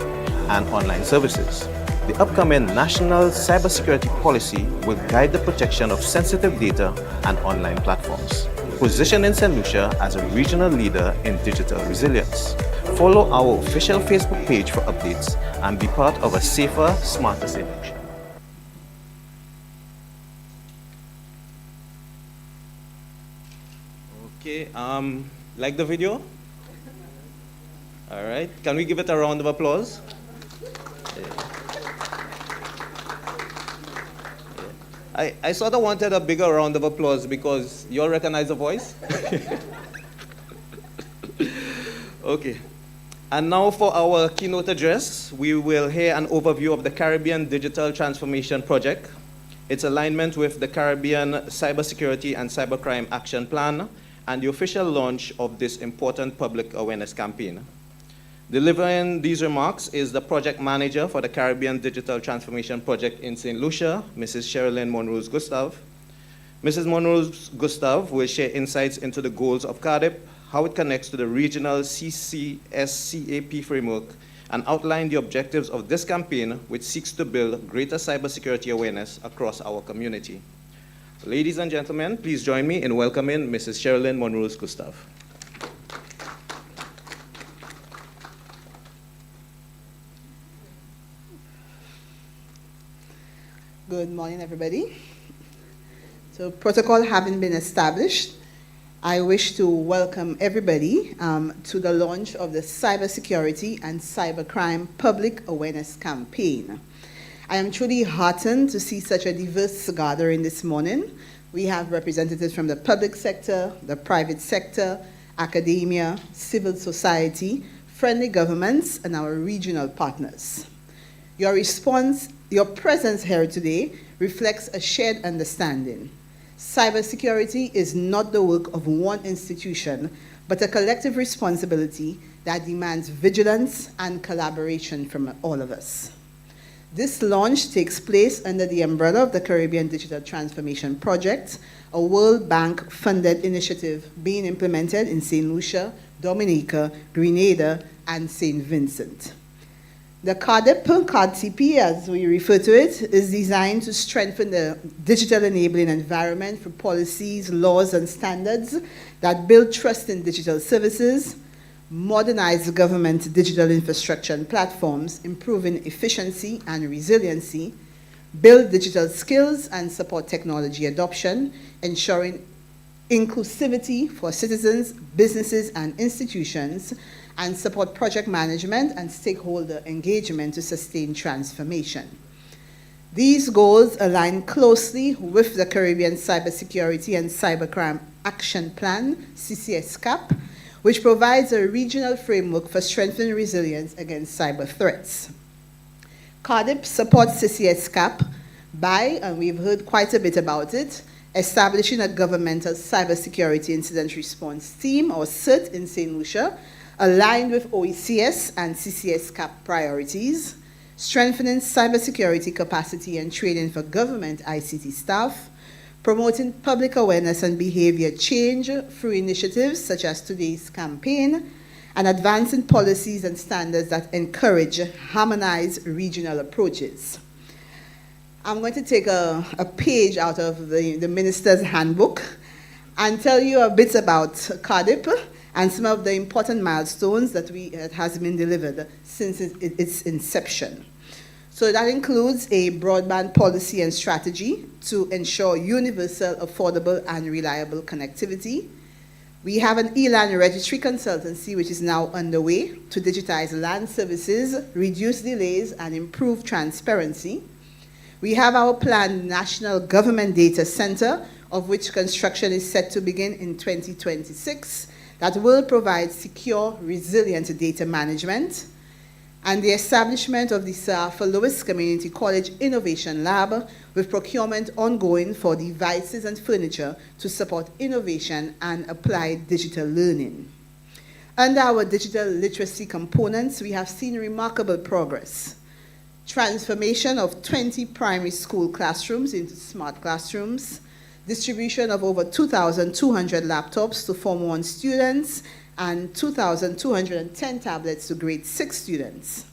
and online services. The upcoming National Cybersecurity Policy will guide the protection of sensitive data and online platforms, positioning St. Lucia as a regional leader in digital resilience. Follow our official Facebook page for updates and be part of a safer, smarter St. Lucia. Okay, like the video? All right, can we give it a round of applause? I sort of wanted a bigger round of applause because you all recognize the voice? Okay. And now for our keynote address, we will hear an overview of the Caribbean Digital Transformation Project, its alignment with the Caribbean Cybersecurity and Cybercrime Action Plan, and the official launch of this important public awareness campaign. Delivering these remarks is the project manager for the Caribbean Digital Transformation Project in St. Lucia, Mrs. Sherilyn Monrose-Gustav. Mrs. Monrose-Gustav will share insights into the goals of CARDTP, how it connects to the regional CCSCAP framework, and outline the objectives of this campaign, which seeks to build greater cybersecurity awareness across our community. Ladies and gentlemen, please join me in welcoming Mrs. Sherilyn Monrose-Gustav. Good morning, everybody. So protocol having been established, I wish to welcome everybody to the launch of the Cybersecurity and Cybercrime Public Awareness Campaign. I am truly heartened to see such a diverse gathering this morning. We have representatives from the public sector, the private sector, academia, civil society, friendly governments, and our regional partners. Your presence here today reflects a shared understanding. Cybersecurity is not the work of one institution, but a collective responsibility that demands vigilance and collaboration from all of us. This launch takes place under the umbrella of the Caribbean Digital Transformation Project, a World Bank-funded initiative being implemented in St. Lucia, Dominica, Grenada, and St. Vincent. The CARDTP, as we refer to it, is designed to strengthen the digital enabling environment for policies, laws, and standards that build trust in digital services, modernize government digital infrastructure and platforms, improving efficiency and resiliency, build digital skills and support technology adoption, ensuring inclusivity for citizens, businesses, and institutions, and support project management and stakeholder engagement to sustain transformation. These goals align closely with the Caribbean Cybersecurity and Cybercrime Action Plan, CCSCAP, which provides a regional framework for strengthening resilience against cyber threats. CARDTP supports CCSCAP by, and we've heard quite a bit about it, establishing a governmental cybersecurity incident response team, or CERT, in St. Lucia, aligned with OECS and CCSCAP priorities, strengthening cybersecurity capacity and training for government ICT staff, promoting public awareness and behavior change through initiatives such as today's campaign, and advancing policies and standards that encourage harmonized regional approaches. I'm going to take a page out of the Minister's Handbook and tell you a bit about CARDTP and some of the important milestones that has been delivered since its inception. So that includes a broadband policy and strategy to ensure universal, affordable, and reliable connectivity. We have an ELAN registry consultancy which is now underway to digitize land services, reduce delays, and improve transparency. We have our planned National Government Data Center, of which construction is set to begin in 2026, that will provide secure, resilient data management, and the establishment of the Sir Arthur Lewis Community College Innovation Lab, with procurement ongoing for devices and furniture to support innovation and applied digital learning. Under our digital literacy components, we have seen remarkable progress. Transformation of 20 primary school classrooms into smart classrooms, distribution of over 2,200 laptops to Form 1 students, and 2,210 tablets to grade 6 students.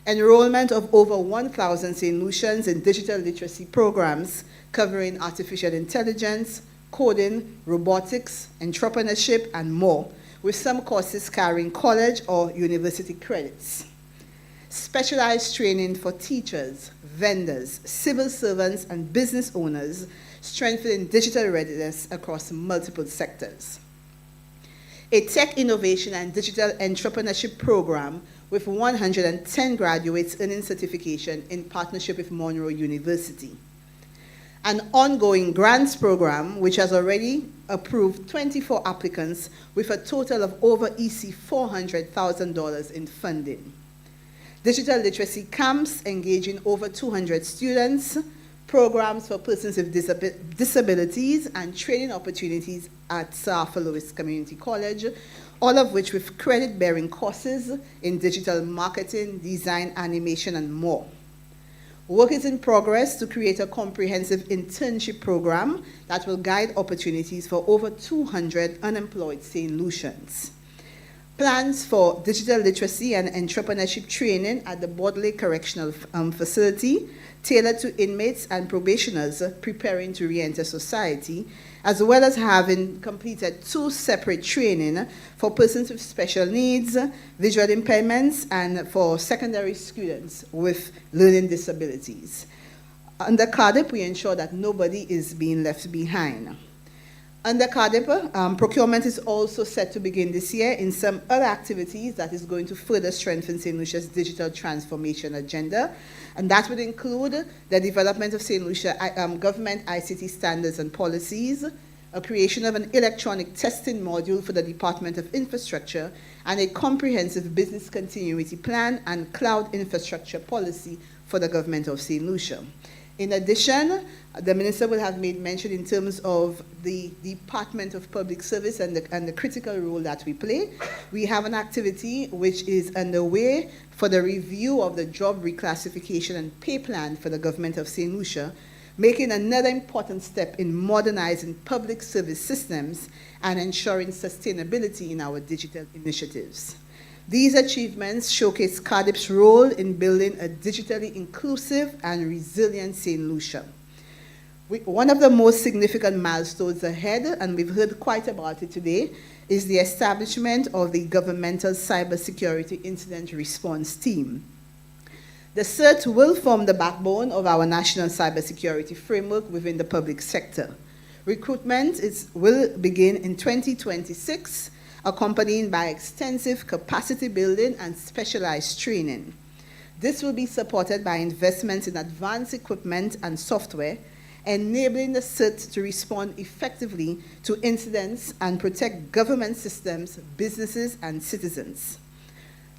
Enrollment of over 1,000 St. Lucians in digital literacy programs covering artificial intelligence, coding, robotics, entrepreneurship, and more, with some courses carrying college or university credits. Specialized training for teachers, vendors, civil servants, and business owners, strengthening digital readiness across multiple sectors. A tech innovation and digital entrepreneurship program with 110 graduates earning certification in partnership with Monroe University. An ongoing grants program which has already approved 24 applicants with a total of over $400,000 in funding. Digital literacy camps engaging over 200 students, programs for persons with disabilities, and training opportunities at Sir Arthur Lewis Community College, all of which with credit-bearing courses in digital marketing, design, animation, and more. Work is in progress to create a comprehensive internship program that will guide opportunities for over 200 unemployed St. Lucians. Plans for digital literacy and entrepreneurship training at the Bodley Correctional Facility, tailored to inmates and probationers preparing to re-enter society, as well as having completed 2 separate training for persons with special needs, visual impairments, and for secondary students with learning disabilities. Under CARDTP, we ensure that nobody is being left behind. Under CARDTP, procurement is also set to begin this year in some other activities that is going to further strengthen St. Lucia's digital transformation agenda, and that would include the development of St. Lucia government ICT standards and policies, a creation of an electronic testing module for the Department of Infrastructure, and a comprehensive business continuity plan and cloud infrastructure policy for the government of St. Lucia. In addition, the Minister will have made mention in terms of the Department of Public Service and the critical role that we play. We have an activity which is underway for the review of the job reclassification and pay plan for the government of St. Lucia, making another important step in modernizing public service systems and ensuring sustainability in our digital initiatives. These achievements showcase CARDTP's role in building a digitally inclusive and resilient St. Lucia. One of the most significant milestones ahead, and we've heard quite about it today, is the establishment of the Governmental Cybersecurity Incident Response Team. The CERT will form the backbone of our national cybersecurity framework within the public sector. Recruitment will begin in 2026, accompanied by extensive capacity building and specialized training. This will be supported by investments in advanced equipment and software, enabling the CERT to respond effectively to incidents and protect government systems, businesses, and citizens.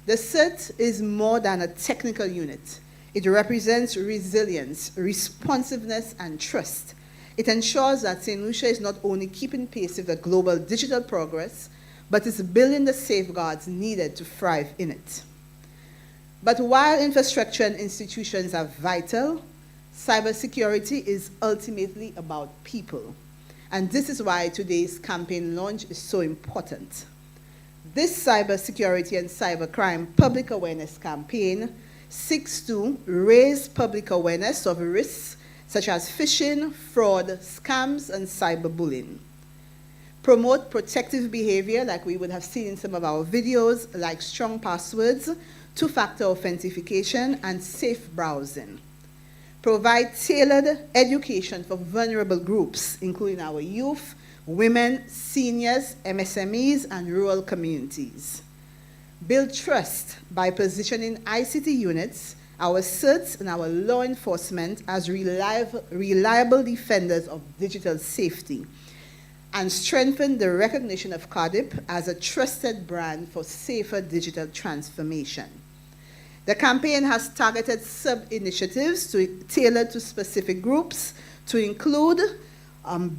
The CERT is more than a technical unit. It represents resilience, responsiveness, and trust. It ensures that St. Lucia is not only keeping pace with the global digital progress, but is building the safeguards needed to thrive in it. But while infrastructure and institutions are vital, cybersecurity is ultimately about people. And this is why today's campaign launch is so important. This Cybersecurity and Cybercrime Public Awareness Campaign seeks to raise public awareness of risks such as phishing, fraud, scams, and cyberbullying. Promote protective behavior like we would have seen in some of our videos, like strong passwords, two-factor authentication, and safe browsing. Provide tailored education for vulnerable groups, including our youth, women, seniors, MSMEs, and rural communities. Build trust by positioning ICT units, our CERTs, and our law enforcement as reliable defenders of digital safety. and strengthen the recognition of CARDTP as a trusted brand for safer digital transformation. The campaign has targeted sub-initiatives tailored to specific groups to include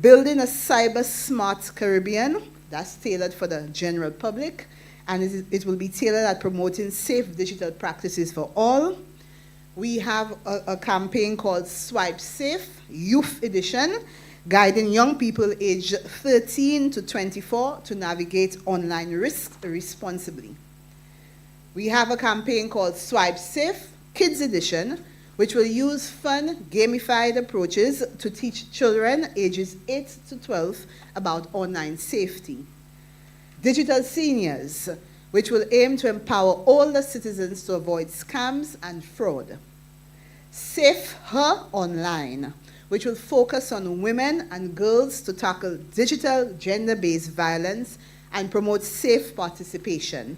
building a cyber smart Caribbean, that's tailored for the general public, and it will be tailored at promoting safe digital practices for all. We have a campaign called Swipe Safe, Youth Edition, guiding young people aged 13 to 24 to navigate online risks responsibly. We have a campaign called Swipe Safe, Kids Edition, which will use fun, gamified approaches to teach children ages 8 to 12 about online safety. Digital Seniors, which will aim to empower older citizens to avoid scams and fraud. Safe Her Online, which will focus on women and girls to tackle digital gender-based violence and promote safe participation.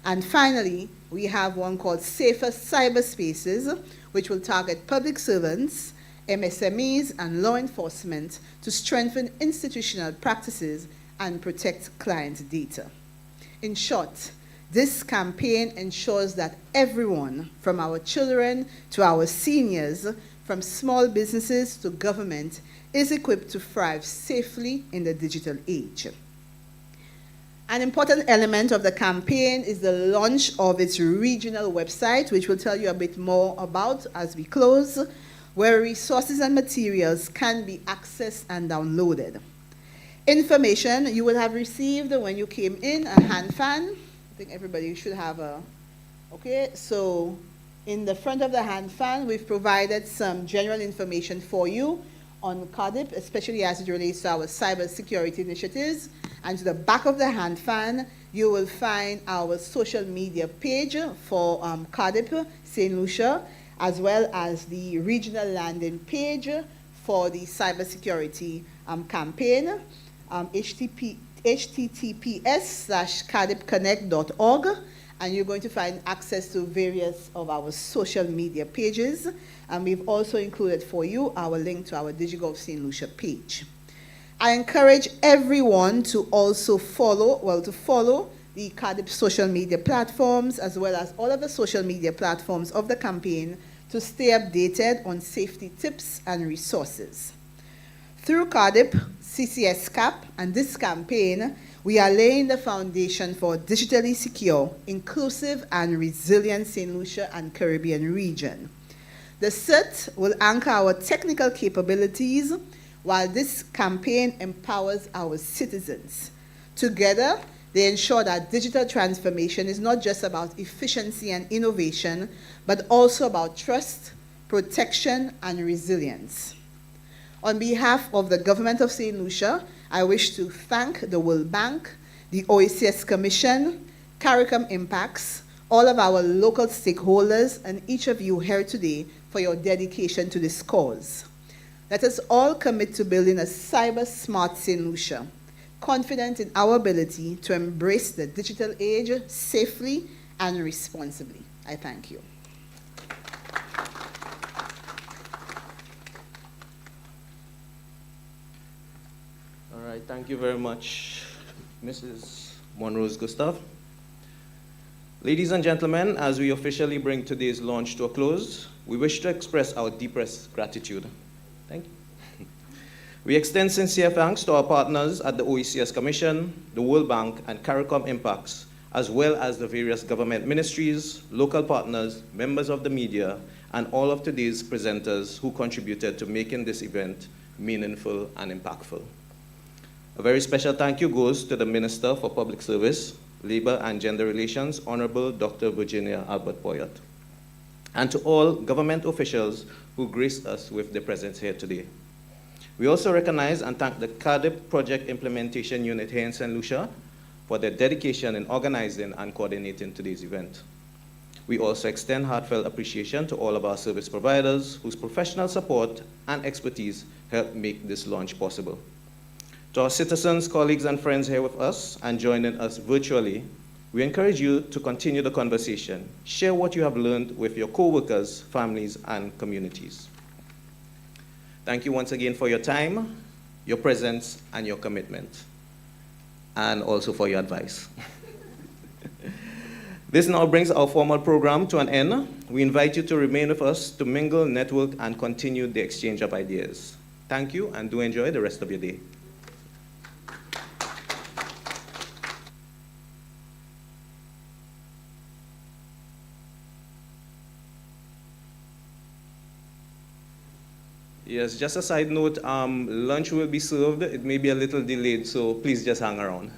And finally, we have one called Safer Cyberspaces, which will target public servants, MSMEs, and law enforcement to strengthen institutional practices and protect client data. In short, this campaign ensures that everyone, from our children to our seniors, from small businesses to government, is equipped to thrive safely in the digital age. An important element of the campaign is the launch of its regional website, which we'll tell you a bit more about as we close, where resources and materials can be accessed and downloaded. Information you will have received when you came in, a hand fan. I think everybody should have a, okay, so in the front of the hand fan, we've provided some general information for you on CARDTP, especially as it relates to our cybersecurity initiatives. And to the back of the hand fan, you will find our social media page for CARDTP St. Lucia, as well as the regional landing page for the cybersecurity campaign, https:/cardtpconnect.org, and you're going to find access to various of our social media pages. And we've also included for you our link to our DigiGov St. Lucia page. I encourage everyone to also follow the CARDTP social media platforms, as well as all of the social media platforms of the campaign, to stay updated on safety tips and resources. Through CARDTP, CCS CAP, and this campaign, we are laying the foundation for a digitally secure, inclusive, and resilient St. Lucia and Caribbean region. The CERT will anchor our technical capabilities, while this campaign empowers our citizens. Together, they ensure that digital transformation is not just about efficiency and innovation, but also about trust, protection, and resilience. On behalf of the Government of St. Lucia, I wish to thank the World Bank, the OECS Commission, CARICOM Impacts, all of our local stakeholders, and each of you here today for your dedication to this cause. Let us all commit to building a cyber smart St. Lucia, confident in our ability to embrace the digital age safely and responsibly. I thank you. All right, thank you very much, Mrs. Monrose Gustav. Ladies and gentlemen, as we officially bring today's launch to a close, we wish to express our deepest gratitude. Thank you. We extend sincere thanks to our partners at the OECS Commission, the World Bank, and CARICOM Impacts, as well as the various government ministries, local partners, members of the media, and all of today's presenters who contributed to making this event meaningful and impactful. A very special thank you goes to the Minister for Public Service, Labor and Gender Relations, Honorable Dr. Virginia Albert-Poyet, and to all government officials who graced us with their presence here today. We also recognize and thank the CARDTP Project Implementation Unit here in St. Lucia for their dedication in organizing and coordinating today's event. We also extend heartfelt appreciation to all of our service providers whose professional support and expertise helped make this launch possible. To our citizens, colleagues, and friends here with us and joining us virtually, we encourage you to continue the conversation. Share what you have learned with your co-workers, families, and communities. Thank you once again for your time. your presence, and your commitment, and also for your advice. This now brings our formal program to an end. We invite you to remain with us to mingle, network, and continue the exchange of ideas. Thank you, and do enjoy the rest of your day. Yes, just a side note, lunch will be served. It may be a little delayed, so please just hang around.